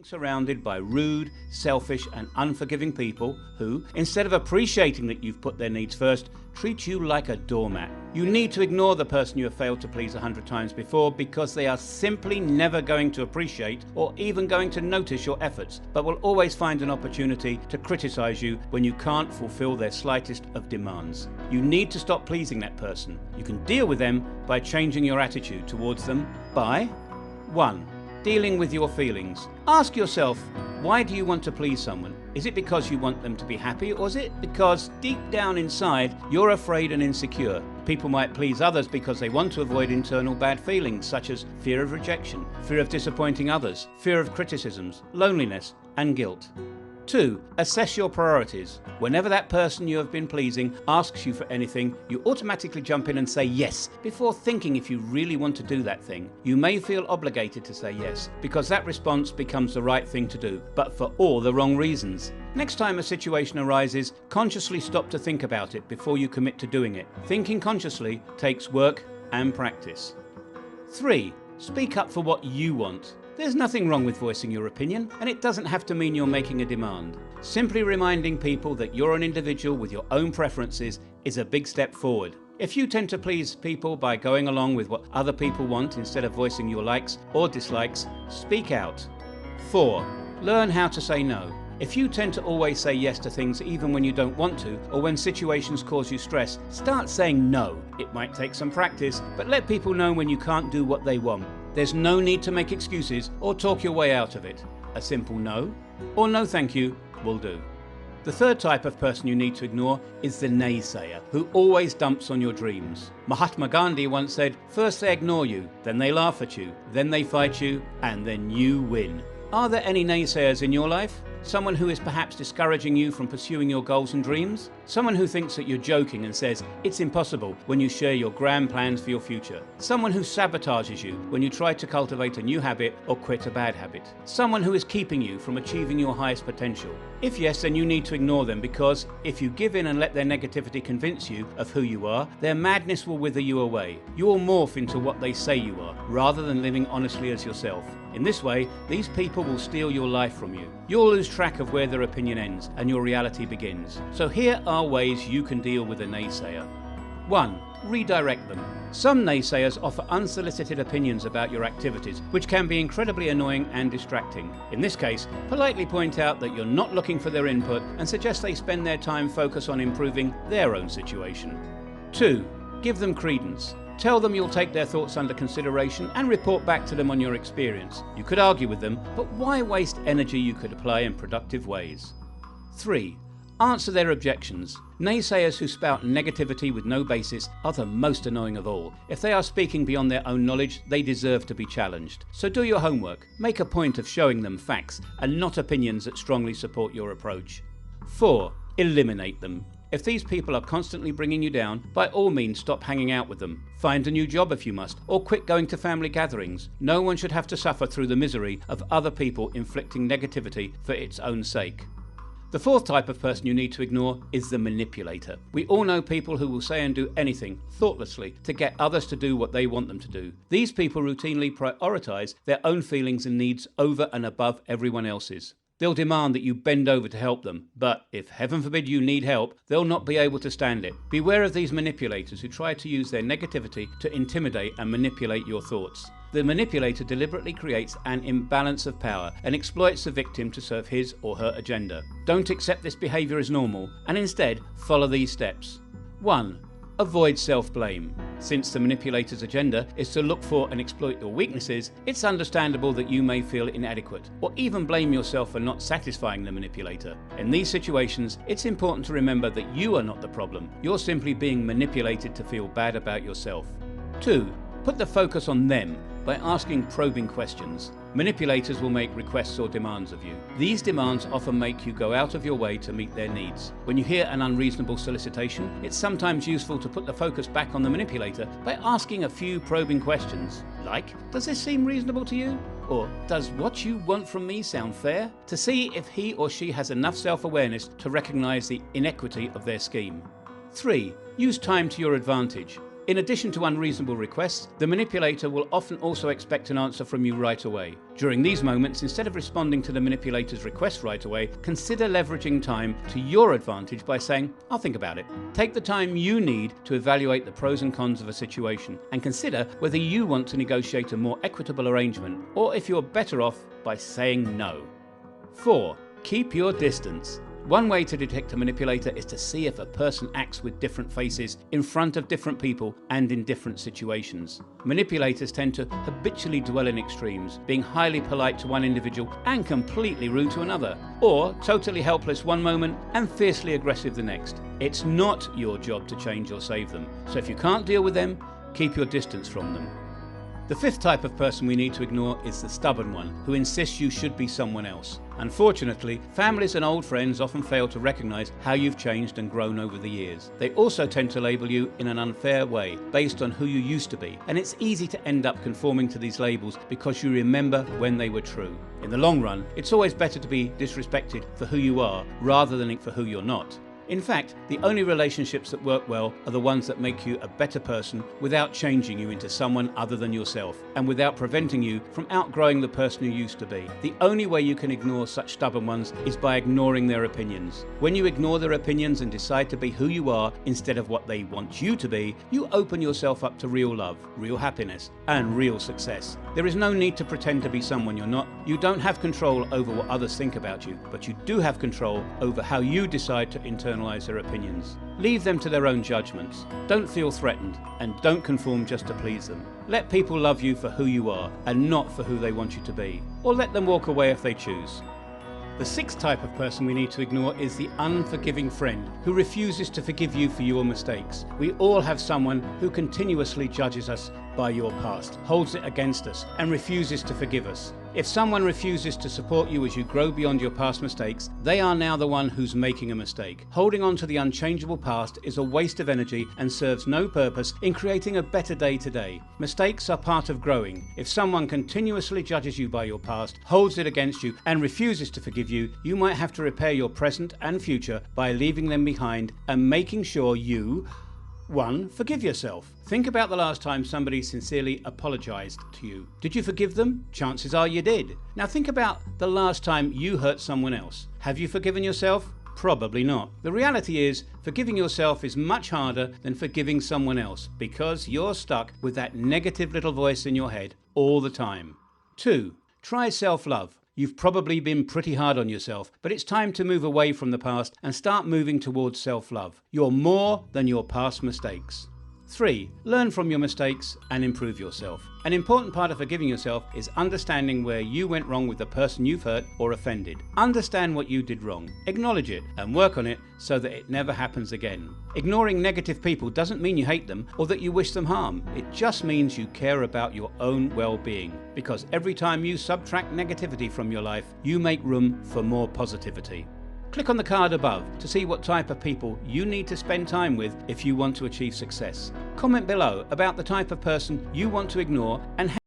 Surrounded by rude, selfish and unforgiving people who, instead of appreciating that you've put their needs first, treat you like a doormat. You need to ignore the person you have failed to please 100 times before, because they are simply never going to appreciate or even going to notice your efforts, but will always find an opportunity to criticize you when you can't fulfill their slightest of demands. You need to stop pleasing that person. You can deal with them by changing your attitude towards them by 1. Dealing with your feelings. Ask yourself, why do you want to please someone? Is it because you want them to be happy, or is it because deep down inside you're afraid and insecure? People might please others because they want to avoid internal bad feelings such as fear of rejection, fear of disappointing others, fear of criticisms, loneliness and guilt. 2. Assess your priorities. Whenever that person you have been pleasing asks you for anything, you automatically jump in and say yes, before thinking if you really want to do that thing. You may feel obligated to say yes, because that response becomes the right thing to do, but for all the wrong reasons. Next time a situation arises, consciously stop to think about it before you commit to doing it. Thinking consciously takes work and practice. 3. Speak up for what you want. There's nothing wrong with voicing your opinion, and it doesn't have to mean you're making a demand. Simply reminding people that you're an individual with your own preferences is a big step forward. If you tend to please people by going along with what other people want instead of voicing your likes or dislikes, speak out. 4. Learn how to say no. If you tend to always say yes to things even when you don't want to, or when situations cause you stress, start saying no. It might take some practice, but let people know when you can't do what they want. There's no need to make excuses or talk your way out of it. A simple no or no thank you will do. The third type of person you need to ignore is the naysayer, who always dumps on your dreams. Mahatma Gandhi once said, first they ignore you, then they laugh at you, then they fight you, and then you win. Are there any naysayers in your life? Someone who is perhaps discouraging you from pursuing your goals and dreams? Someone who thinks that you're joking and says it's impossible when you share your grand plans for your future? Someone who sabotages you when you try to cultivate a new habit or quit a bad habit? Someone who is keeping you from achieving your highest potential? If yes, then you need to ignore them, because if you give in and let their negativity convince you of who you are, their madness will wither you away. You will morph into what they say you are, rather than living honestly as yourself. In this way, these people will steal your life from you. You'll lose track of where their opinion ends and your reality begins. So here are ways you can deal with a naysayer. 1. Redirect them. Some naysayers offer unsolicited opinions about your activities, which can be incredibly annoying and distracting. In this case, politely point out that you're not looking for their input and suggest they spend their time focused on improving their own situation. 2. Give them credence. Tell them you'll take their thoughts under consideration and report back to them on your experience. You could argue with them, but why waste energy you could apply in productive ways? 3. Answer their objections. Naysayers who spout negativity with no basis are the most annoying of all. If they are speaking beyond their own knowledge, they deserve to be challenged. So do your homework. Make a point of showing them facts and not opinions that strongly support your approach. 4. Eliminate them. If these people are constantly bringing you down, by all means stop hanging out with them. Find a new job if you must, or quit going to family gatherings. No one should have to suffer through the misery of other people inflicting negativity for its own sake. The fourth type of person you need to ignore is the manipulator. We all know people who will say and do anything, thoughtlessly, to get others to do what they want them to do. These people routinely prioritize their own feelings and needs over and above everyone else's. They'll demand that you bend over to help them, but if heaven forbid you need help, they'll not be able to stand it. Beware of these manipulators who try to use their negativity to intimidate and manipulate your thoughts. The manipulator deliberately creates an imbalance of power and exploits the victim to serve his or her agenda. Don't accept this behavior as normal, and instead follow these steps. 1. Avoid self-blame. Since the manipulator's agenda is to look for and exploit your weaknesses, it's understandable that you may feel inadequate, or even blame yourself for not satisfying the manipulator. In these situations, it's important to remember that you are not the problem. You're simply being manipulated to feel bad about yourself. 2. Put the focus on them by asking probing questions. Manipulators will make requests or demands of you. These demands often make you go out of your way to meet their needs. When you hear an unreasonable solicitation, it's sometimes useful to put the focus back on the manipulator by asking a few probing questions, like, does this seem reasonable to you? Or, does what you want from me sound fair? To see if he or she has enough self-awareness to recognize the inequity of their scheme. 3. Use time to your advantage. In addition to unreasonable requests, the manipulator will often also expect an answer from you right away. During these moments, instead of responding to the manipulator's request right away, consider leveraging time to your advantage by saying, "I'll think about it." Take the time you need to evaluate the pros and cons of a situation and consider whether you want to negotiate a more equitable arrangement or if you're better off by saying no. 4. Keep your distance. One way to detect a manipulator is to see if a person acts with different faces in front of different people and in different situations. Manipulators tend to habitually dwell in extremes, being highly polite to one individual and completely rude to another, or totally helpless one moment and fiercely aggressive the next. It's not your job to change or save them, so if you can't deal with them, keep your distance from them. The 5th type of person we need to ignore is the stubborn one, who insists you should be someone else. Unfortunately, families and old friends often fail to recognize how you've changed and grown over the years. They also tend to label you in an unfair way, based on who you used to be, and it's easy to end up conforming to these labels because you remember when they were true. In the long run, it's always better to be disrespected for who you are rather than for who you're not. In fact, the only relationships that work well are the ones that make you a better person without changing you into someone other than yourself, and without preventing you from outgrowing the person you used to be. The only way you can ignore such stubborn ones is by ignoring their opinions. When you ignore their opinions and decide to be who you are instead of what they want you to be, you open yourself up to real love, real happiness, and real success. There is no need to pretend to be someone you're not. You don't have control over what others think about you, but you do have control over how you decide to internalize their opinions. Leave them to their own judgments. Don't feel threatened, and don't conform just to please them. Let people love you for who you are and not for who they want you to be, or let them walk away if they choose. The 6th type of person we need to ignore is the unforgiving friend who refuses to forgive you for your mistakes. We all have someone who continuously judges us by your past, holds it against us, and refuses to forgive us. If someone refuses to support you as you grow beyond your past mistakes, they are now the one who's making a mistake. Holding on to the unchangeable past is a waste of energy and serves no purpose in creating a better day today. Mistakes are part of growing. If someone continuously judges you by your past, holds it against you, and refuses to forgive you, you might have to repair your present and future by leaving them behind and making sure you 1. Forgive yourself. Think about the last time somebody sincerely apologized to you. Did you forgive them? Chances are you did. Now think about the last time you hurt someone else. Have you forgiven yourself? Probably not. The reality is, forgiving yourself is much harder than forgiving someone else because you're stuck with that negative little voice in your head all the time. 2. Try self-love. You've probably been pretty hard on yourself, but it's time to move away from the past and start moving towards self-love. You're more than your past mistakes. 3. Learn from your mistakes and improve yourself. An important part of forgiving yourself is understanding where you went wrong with the person you've hurt or offended. Understand what you did wrong, acknowledge it, and work on it so that it never happens again. Ignoring negative people doesn't mean you hate them or that you wish them harm. It just means you care about your own well-being, because every time you subtract negativity from your life, you make room for more positivity. Click on the card above to see what type of people you need to spend time with if you want to achieve success. Comment below about the type of person you want to ignore and